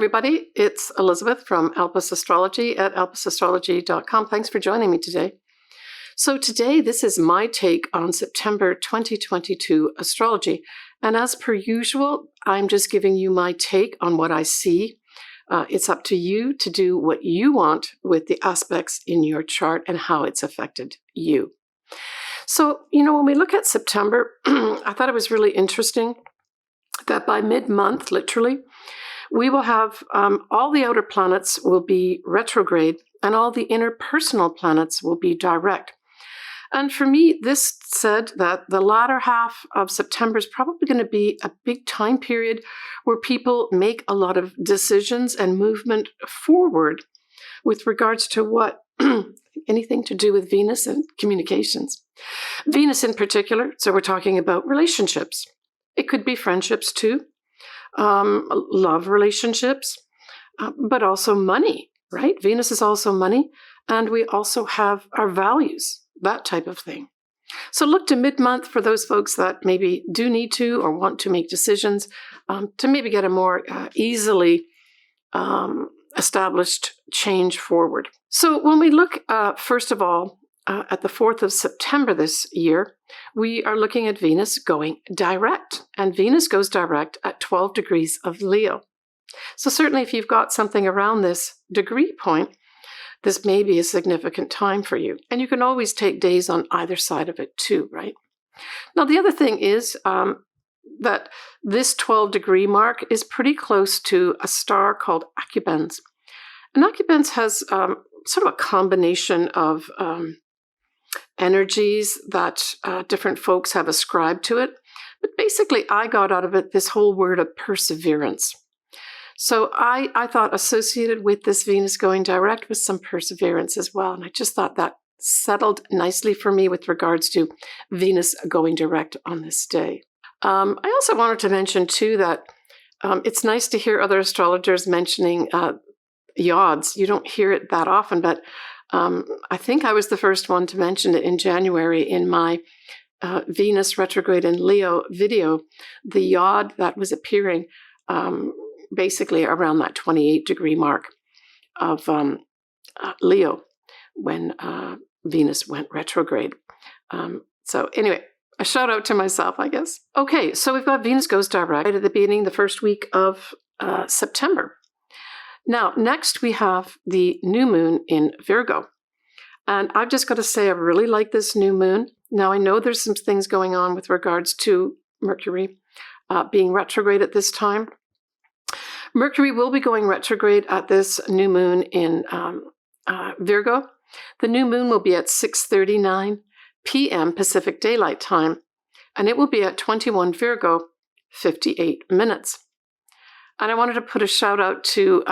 everybody. It's Elizabeth from Alpus Astrology at alpusastrology.com. Thanks for joining me today. So today, this is my take on September 2022 astrology. And as per usual, I'm just giving you my take on what I see. It's up to you to do what you want with the aspects in your chart and how it's affected you. So, when we look at September, I thought it was really interesting that by mid-month, literally, we will have all the outer planets will be retrograde and all the interpersonal planets will be direct. And for me, this said that the latter half of September is probably going to be a big time period where people make a lot of decisions and movement forward with regards to what anything to do with Venus and communications. Venus in particular, so we're talking about relationships. It could be friendships too. Love relationships, but also money, right? Venus is also money, and we also have our values, that type of thing. So look to mid-month for those folks that maybe do need to or want to make decisions to maybe get a more easily established change forward. So when we look, first of all, at the 4th of September this year, we are looking at Venus going direct. And Venus goes direct at 12 degrees of Leo. So certainly if you've got something around this degree point, this may be a significant time for you. And you can always take days on either side of it too, right? Now, the other thing is that this 12 degree mark is pretty close to a star called Acubens. And Acubens has sort of a combination of energies that different folks have ascribed to it. But basically, I got out of it this whole word of perseverance. So I thought associated with this Venus going direct was some perseverance as well. And I just thought that settled nicely for me with regards to Venus going direct on this day. I also wanted to mention too that it's nice to hear other astrologers mentioning yods. You don't hear it that often, but I think I was the first one to mention it in January in my Venus retrograde in Leo video. The yod that was appearing basically around that 28 degree mark of Leo when Venus went retrograde. So anyway, a shout out to myself, I guess. Okay, so we've got Venus goes direct at the beginning, the first week of September. Now, next we have the new moon in Virgo. And I've just got to say, I really like this new moon. Now, I know there's some things going on with regards to Mercury being retrograde at this time. Mercury will be going retrograde at this new moon in Virgo. The new moon will be at 6:39 p.m. Pacific Daylight Time, and it will be at 21 Virgo, 58 minutes. And I wanted to put a shout out to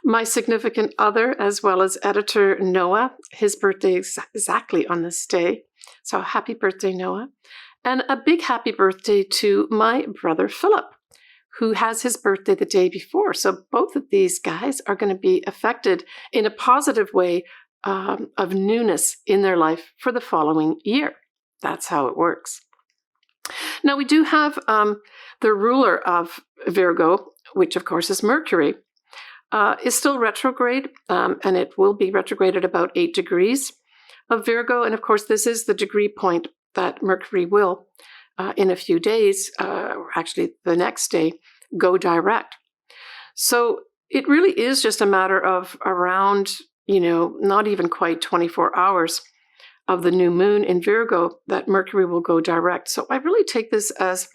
my significant other, as well as editor Noah. His birthday is exactly on this day. So happy birthday, Noah. And a big happy birthday to my brother Philip, who has his birthday the day before. So both of these guys are going to be affected in a positive way of newness in their life for the following year. That's how it works. Now, we do have the ruler of Virgo, which of course is Mercury, is still retrograde, and it will be retrograde at about 8 degrees of Virgo. And of course, this is the degree point that Mercury will, in a few days, or actually the next day, go direct. So it really is just a matter of around, not even quite 24 hours of the new moon in Virgo that Mercury will go direct. So I really take this as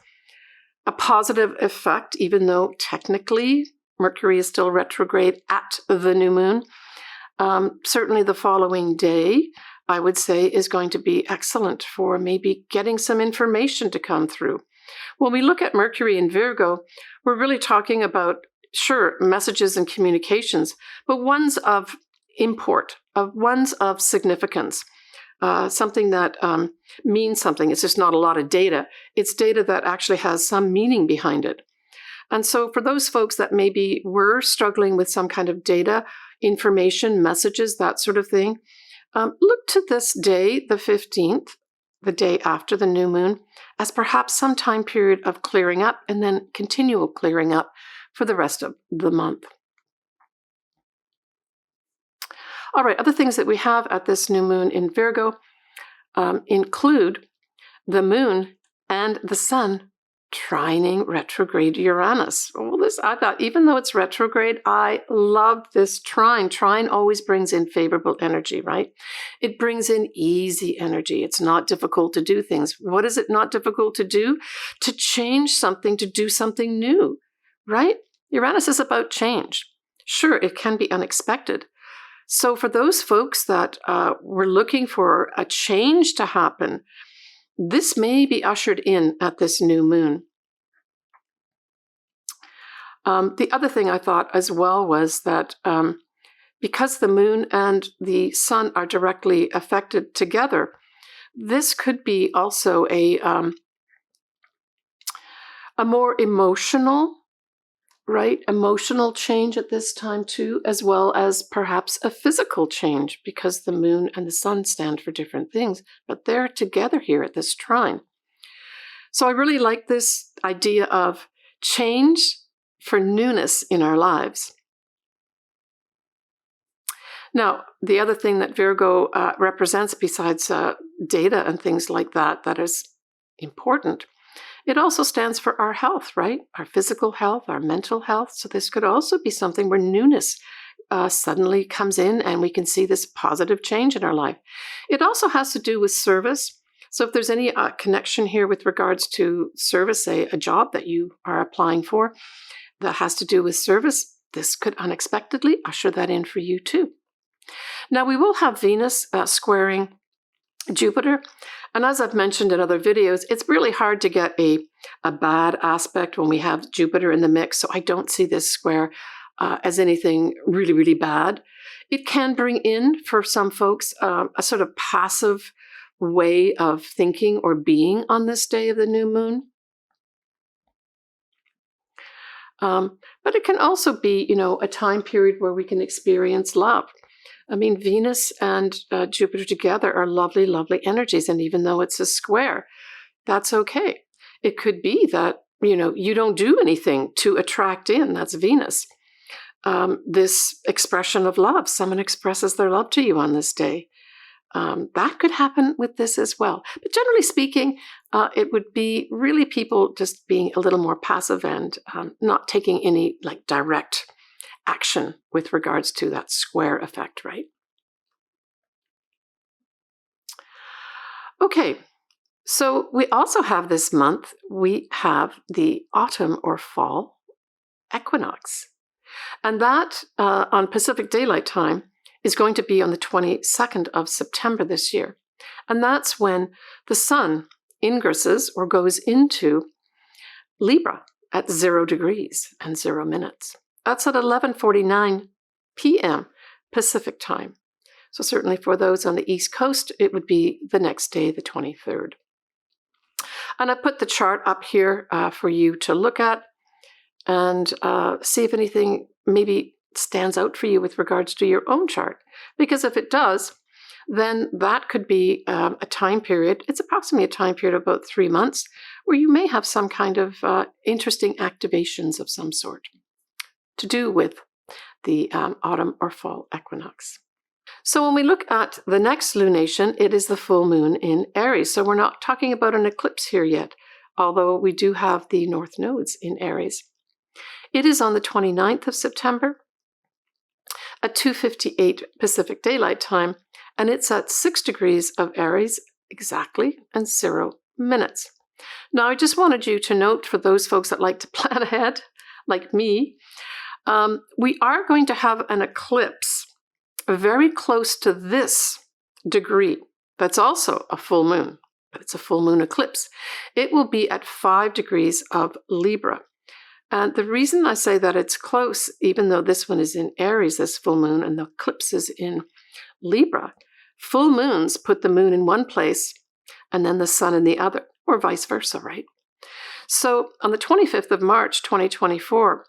a positive effect, even though technically Mercury is still retrograde at the new moon. Certainly the following day, I would say, is going to be excellent for maybe getting some information to come through. When we look at Mercury in Virgo, we're really talking about, sure, messages and communications, but ones of import, ones of significance. Something that means something. It's just not a lot of data. It's data that actually has some meaning behind it. And so for those folks that maybe were struggling with some kind of data, information, messages, that sort of thing, look to this day, the 15th, the day after the new moon, as perhaps some time period of clearing up and then continual clearing up for the rest of the month. All right, other things that we have at this new moon in Virgo include the moon and the sun trining retrograde Uranus. Well, this, I thought, even though it's retrograde, I love this trine. Trine always brings in favorable energy, right? It brings in easy energy. It's not difficult to do things. What is it not difficult to do? To change something, to do something new, right? Uranus is about change. Sure, it can be unexpected. So for those folks that were looking for a change to happen, this may be ushered in at this new moon. The other thing I thought as well was that because the moon and the sun are directly affected together, this could be also a more emotional, right? Emotional change at this time too, as well as perhaps a physical change, because the moon and the sun stand for different things, but they're together here at this trine. So I really like this idea of change for newness in our lives. Now, the other thing that Virgo represents besides data and things like that, that is important, it also stands for our health, right? Our physical health, our mental health. So this could also be something where newness suddenly comes in and we can see this positive change in our life. It also has to do with service. So if there's any connection here with regards to service, say a job that you are applying for that has to do with service, this could unexpectedly usher that in for you too. Now we will have Venus squaring Jupiter. And as I've mentioned in other videos, it's really hard to get a bad aspect when we have Jupiter in the mix. So I don't see this square as anything really, really bad. It can bring in, for some folks, a sort of passive way of thinking or being on this day of the new moon. But it can also be, a time period where we can experience love. I mean, Venus and Jupiter together are lovely, lovely energies. And even though it's a square, that's okay. It could be that, you don't do anything to attract in. That's Venus. This expression of love, someone expresses their love to you on this day. That could happen with this as well. But generally speaking, it would be really people just being a little more passive and not taking any direct action with regards to that square effect, right? Okay, so we also have this month, we have the autumn or fall equinox. And that on Pacific Daylight Time is going to be on the 22nd of September this year. And that's when the sun ingresses or goes into Libra at 0 degrees and 0 minutes. That's at 11:49 p.m. Pacific time. So certainly for those on the East Coast, it would be the next day, the 23rd. And I put the chart up here for you to look at and see if anything maybe stands out for you with regards to your own chart. Because if it does, then that could be a time period. It's approximately a time period of about 3 months where you may have some kind of interesting activations of some sort to do with the autumn or fall equinox. So when we look at the next lunation, it is the full moon in Aries. So we're not talking about an eclipse here yet, although we do have the north nodes in Aries. It is on the 29th of September at 2:58 Pacific Daylight Time, and it's at 6 degrees of Aries exactly and 0 minutes. Now, I just wanted you to note, for those folks that like to plan ahead, like me, we are going to have an eclipse very close to this degree. That's also a full moon, but it's a full moon eclipse. It will be at 5 degrees of Libra. And the reason I say that it's close, even though this one is in Aries, this full moon, and the eclipse is in Libra, full moons put the moon in one place and then the sun in the other, or vice versa, right? So on the 25th of March, 2024,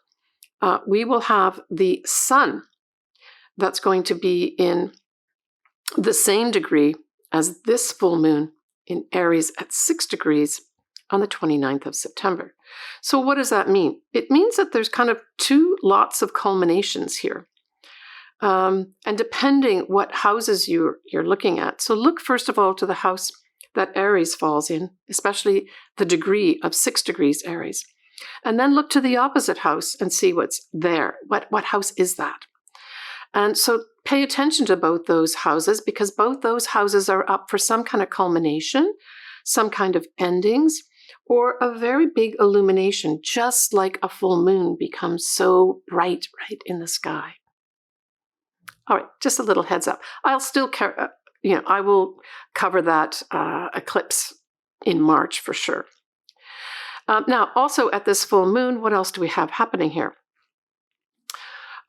we will have the sun that's going to be in the same degree as this full moon in Aries at 6 degrees on the 29th of September. So what does that mean? It means that there's kind of two lots of culminations here. And depending what houses you're looking at. So look first of all to the house that Aries falls in, especially the degree of 6 degrees Aries. And then look to the opposite house and see what's there. What house is that? And so pay attention to both those houses, because both those houses are up for some kind of culmination, some kind of endings, or a very big illumination, just like a full moon becomes so bright right in the sky. All right, just a little heads up. I'll still, I will cover that eclipse in March for sure. Now, also at this full moon, what else do we have happening here?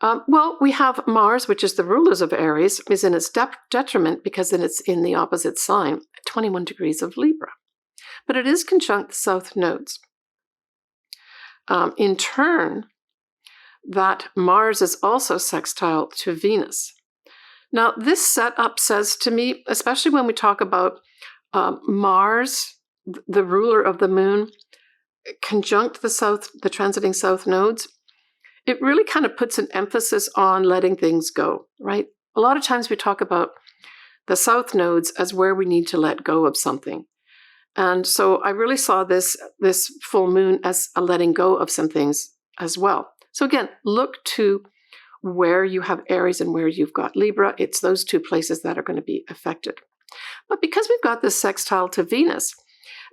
Well, we have Mars, which is the rulers of Aries, is in its detriment because then it's in the opposite sign, 21 degrees of Libra. But it is conjunct the south nodes. In turn, that Mars is also sextile to Venus. Now, this setup says to me, especially when we talk about Mars, the ruler of the moon, conjunct the transiting south nodes, it really kind of puts an emphasis on letting things go, right? A lot of times we talk about the south nodes as where we need to let go of something. And so I really saw this full moon as a letting go of some things as well. So again, look to where you have Aries and where you've got Libra. It's those two places that are going to be affected. But because we've got this sextile to Venus,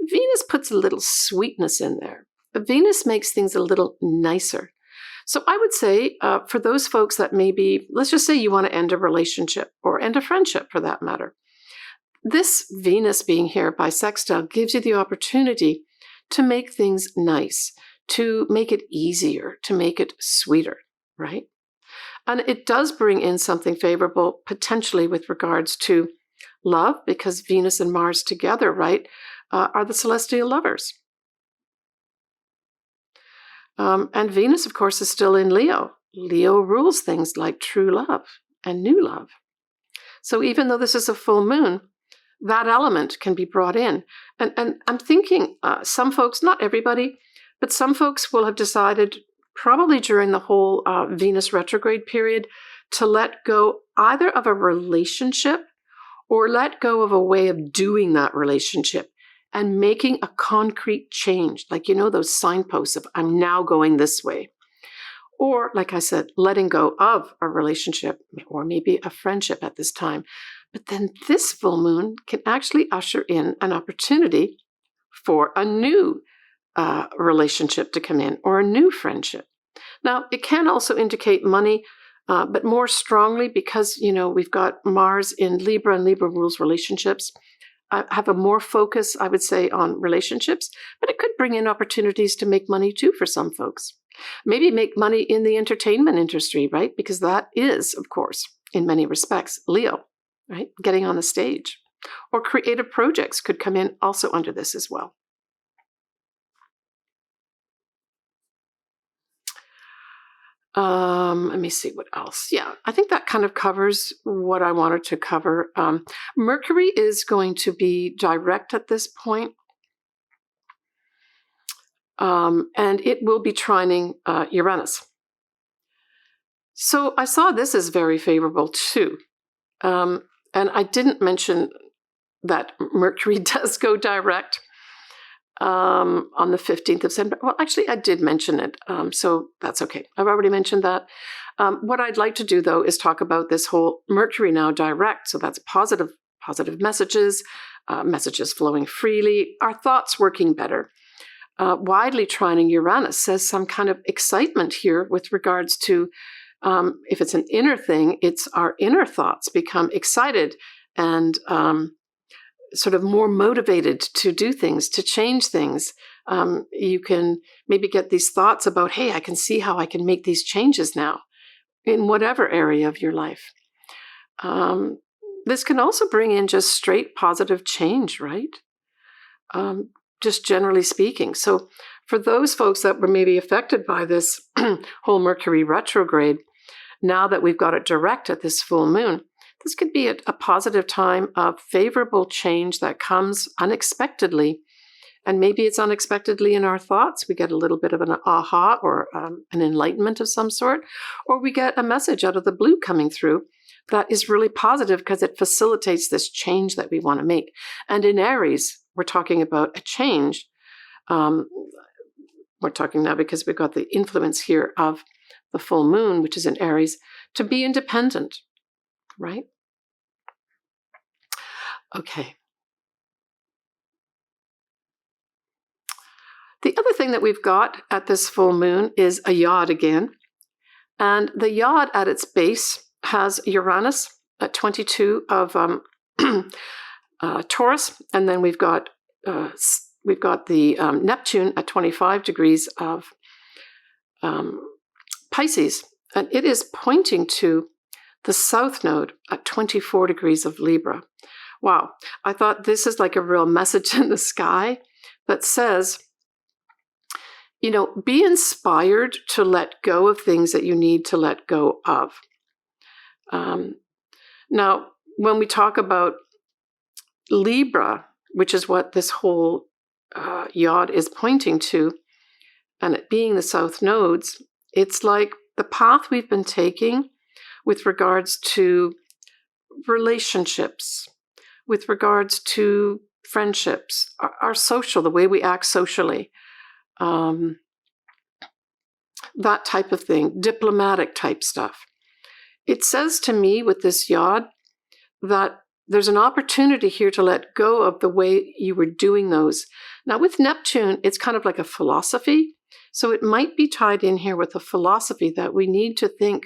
Venus puts a little sweetness in there. Venus makes things a little nicer. So I would say for those folks that maybe, let's just say you want to end a relationship or end a friendship for that matter, this Venus being here by sextile gives you the opportunity to make things nice, to make it easier, to make it sweeter, right? And it does bring in something favorable potentially with regards to love, because Venus and Mars together, right, are the celestial lovers. And Venus, of course, is still in Leo. Leo rules things like true love and new love. So even though this is a full moon, that element can be brought in. And I'm thinking some folks, not everybody, but some folks will have decided probably during the whole Venus retrograde period to let go either of a relationship or let go of a way of doing that relationship and making a concrete change, like, those signposts of I'm now going this way. Or, like I said, letting go of a relationship or maybe a friendship at this time. But then this full moon can actually usher in an opportunity for a new relationship to come in or a new friendship. Now, it can also indicate money, but more strongly because, we've got Mars in Libra and Libra rules relationships. I have a more focus, I would say, on relationships, but it could bring in opportunities to make money too for some folks. Maybe make money in the entertainment industry, right? Because that is, of course, in many respects, Leo, right? Getting on the stage. Or creative projects could come in also under this as well. Let me see what else. Yeah, I think that kind of covers what I wanted to cover. Mercury is going to be direct at this point. And it will be trining Uranus. So I saw this as very favorable too. And I didn't mention that Mercury does go direct on the 15th of September. Well, actually, I did mention it, so that's okay. I've already mentioned that. What I'd like to do, though, is talk about this whole Mercury now direct. So that's positive messages, messages flowing freely, our thoughts working better. Widely trining Uranus says some kind of excitement here with regards to, if it's an inner thing, it's our inner thoughts become excited and sort of more motivated to do things, to change things. You can maybe get these thoughts about, hey, I can see how I can make these changes now in whatever area of your life. This can also bring in just straight positive change, right? Just generally speaking. So for those folks that were maybe affected by this whole Mercury retrograde, now that we've got it direct at this full moon, this could be a positive time of favorable change that comes unexpectedly And maybe it's unexpectedly in our thoughts. We get a little bit of an aha or an enlightenment of some sort, or we get a message out of the blue coming through that is really positive because it facilitates this change that we want to make. And in Aries, we're talking about a change. We're talking now because we've got the influence here of the full moon, which is in Aries, to be independent, right? Okay. The other thing that we've got at this full moon is a yod again. And the yod at its base has Uranus at 22 of Taurus. And then we've got the Neptune at 25 degrees of Pisces. And it is pointing to the south node at 24 degrees of Libra. Wow. I thought this is like a real message in the sky that says, you know, be inspired to let go of things that you need to let go of. Now, when we talk about Libra, which is what this whole yod is pointing to, and it being the south nodes, it's like the path we've been taking with regards to relationships, with regards to friendships, our social, the way we act socially, that type of thing, diplomatic type stuff. It says to me with this yod that there's an opportunity here to let go of the way you were doing those. Now with Neptune, it's kind of like a philosophy. So it might be tied in here with a philosophy that we need to think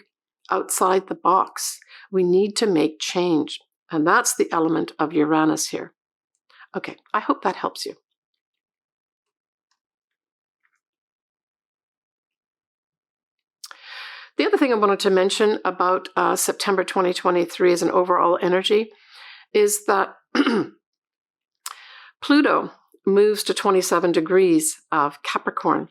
outside the box. We need to make change. And that's the element of Uranus here. Okay, I hope that helps you. The other thing I wanted to mention about September 2023 as an overall energy is that Pluto moves to 27 degrees of Capricorn,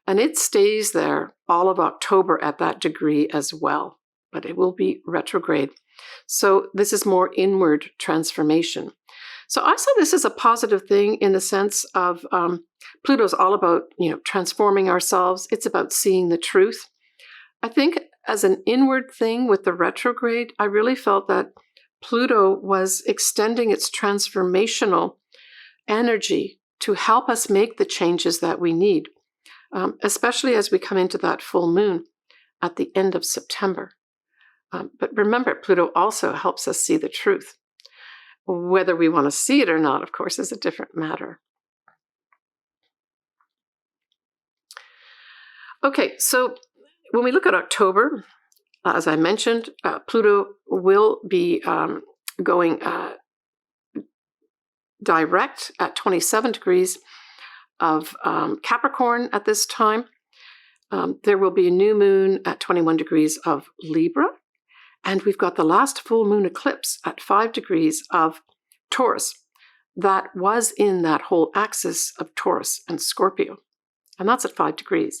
and it stays there all of October at that degree as well, but it will be retrograde. So this is more inward transformation. So I saw this as a positive thing in the sense of Pluto's all about, you know, transforming ourselves. It's about seeing the truth. I think as an inward thing with the retrograde, I really felt that Pluto was extending its transformational energy to help us make the changes that we need, especially as we come into that full moon at the end of September. But remember, Pluto also helps us see the truth. Whether we want to see it or not, of course, is a different matter. Okay, so when we look at October, as I mentioned, Pluto will be going direct at 27 degrees of Capricorn at this time. There will be a new moon at 21 degrees of Libra. And we've got the last full moon eclipse at 5 degrees of Taurus. That was in that whole axis of Taurus and Scorpio. And that's at 5 degrees.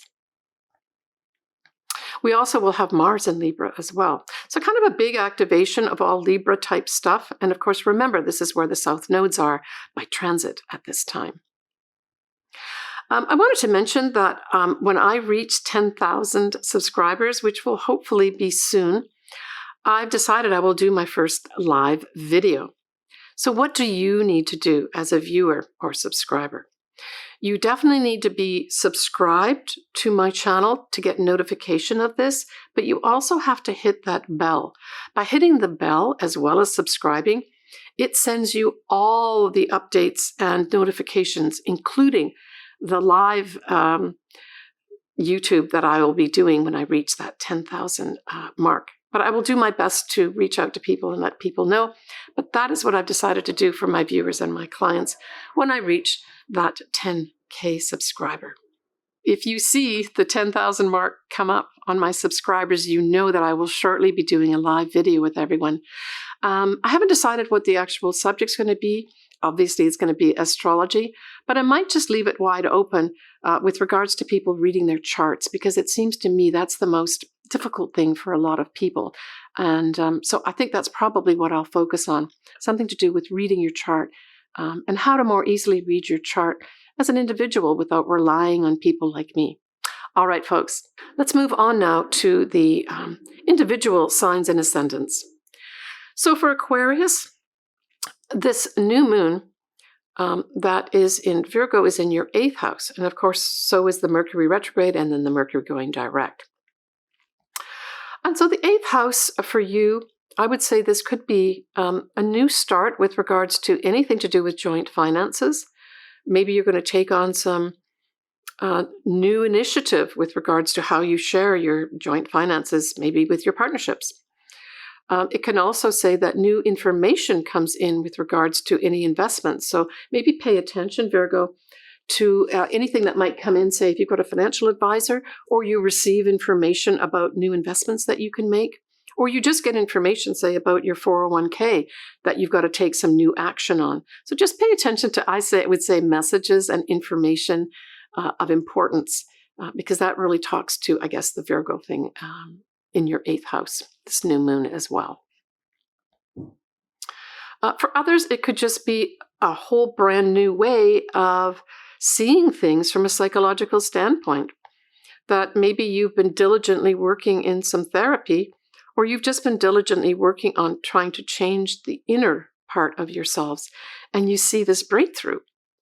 We also will have Mars in Libra as well. So kind of a big activation of all Libra type stuff. And of course, remember, this is where the south nodes are by transit at this time. I wanted to mention that when I reach 10,000 subscribers, which will hopefully be soon, I've decided I will do my first live video. So what do you need to do as a viewer or subscriber? You definitely need to be subscribed to my channel to get notification of this, but you also have to hit that bell. By hitting the bell as well as subscribing, it sends you all the updates and notifications, including the live YouTube that I will be doing when I reach that 10,000 mark. But I will do my best to reach out to people and let people know. But that is what I've decided to do for my viewers and my clients when I reach that 10K subscriber. If you see the 10,000 mark come up on my subscribers, you know that I will shortly be doing a live video with everyone. I haven't decided what the actual subject's going to be. Obviously, it's going to be astrology, but I might just leave it wide open with regards to people reading their charts, because it seems to me that's the most difficult thing for a lot of people. And so I think that's probably what I'll focus on, something to do with reading your chart and how to more easily read your chart as an individual without relying on people like me. All right, folks, let's move on now to the individual signs and ascendants. So for Aquarius, this new moon that is in Virgo is in your 8th house. And of course, so is the Mercury retrograde and then the Mercury going direct. And so the 8th house for you, I would say this could be a new start with regards to anything to do with joint finances. Maybe you're going to take on some new initiative with regards to how you share your joint finances, maybe with your partnerships. It can also say that new information comes in with regards to any investments. So maybe pay attention, Virgo, to anything that might come in, say if you've got a financial advisor or you receive information about new investments that you can make, or you just get information, say, about your 401k that you've got to take some new action on. So just pay attention to, I would say, messages and information of importance, because that really talks to, I guess, the Virgo thing in your 8th house, this new moon as well. For others, it could just be a whole brand new way of seeing things from a psychological standpoint, that maybe you've been diligently working in some therapy, or you've just been diligently working on trying to change the inner part of yourselves, and you see this breakthrough,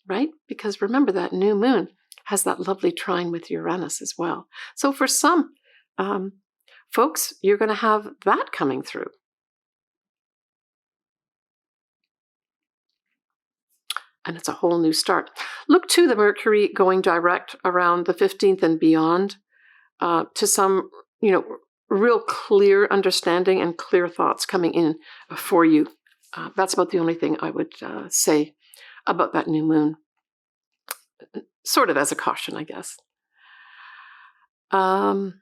right? Because remember, that new moon has that lovely trine with Uranus as well. So for some folks, you're going to have that coming through. And it's a whole new start. Look to the Mercury going direct around the 15th and beyond to some, real clear understanding and clear thoughts coming in for you. That's about the only thing I would say about that new moon. Sort of as a caution, I guess. All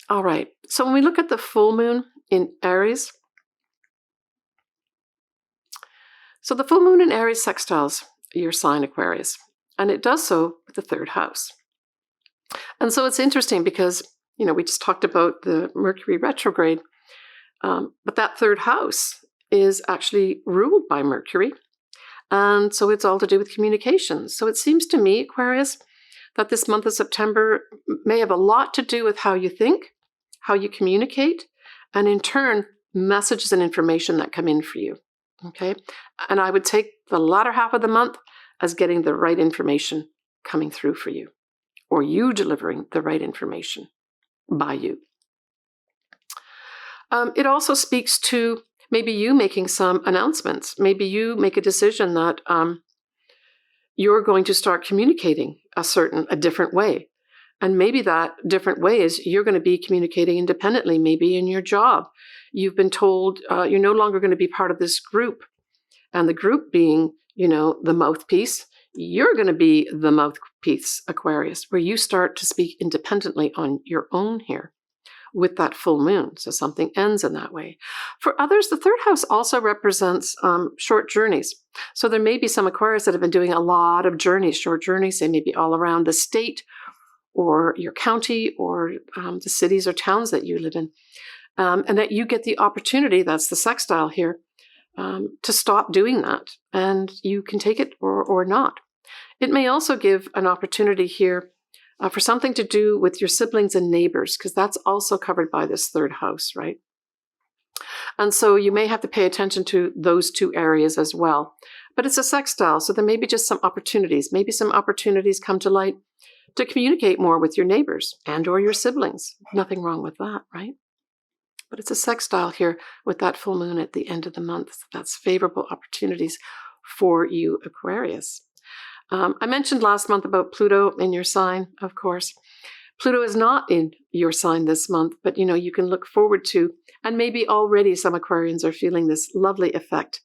right. So when we look at the full moon in Aries, so the full moon in Aries sextiles your sign Aquarius, and it does so with the 3rd house. And so it's interesting because, we just talked about the Mercury retrograde, but that 3rd house is actually ruled by Mercury. And so it's all to do with communications. So it seems to me, Aquarius, that this month of September may have a lot to do with how you think, how you communicate, and in turn, messages and information that come in for you. Okay? And I would take the latter half of the month as getting the right information coming through for you, or you delivering the right information by you. It also speaks to maybe you making some announcements. Maybe you make a decision that you're going to start communicating a different way. And maybe that different way is you're going to be communicating independently, maybe in your job. You've been told you're no longer going to be part of this group. And the group being, the mouthpiece, you're going to be the mouthpiece, Aquarius, where you start to speak independently on your own here with that full moon. So something ends in that way. For others, the 3rd house also represents short journeys. So there may be some Aquarius that have been doing a lot of journeys, short journeys, they may be all around the state or your county or the cities or towns that you live in. And that you get the opportunity, that's the sextile here, to stop doing that. And you can take it or not. It may also give an opportunity here for something to do with your siblings and neighbors, because that's also covered by this 3rd house, right? And so you may have to pay attention to those 2 areas as well. But it's a sextile, so there may be just some opportunities. Maybe some opportunities come to light to communicate more with your neighbors and or your siblings. Nothing wrong with that, right? But it's a sextile here with that full moon at the end of the month. That's favorable opportunities for you, Aquarius. I mentioned last month about Pluto in your sign, of course. Pluto is not in your sign this month, but you can look forward to, and maybe already some Aquarians are feeling this lovely effect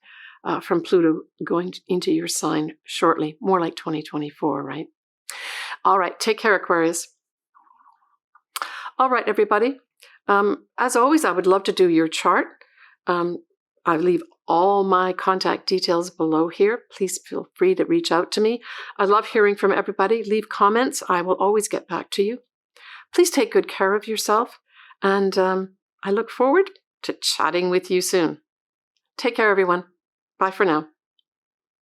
from Pluto going into your sign shortly, more like 2024, right? All right, take care, Aquarius. All right, everybody. As always, I would love to do your chart. I leave all my contact details below here. Please feel free to reach out to me. I love hearing from everybody. Leave comments. I will always get back to you. Please take good care of yourself. And I look forward to chatting with you soon. Take care, everyone. Bye for now.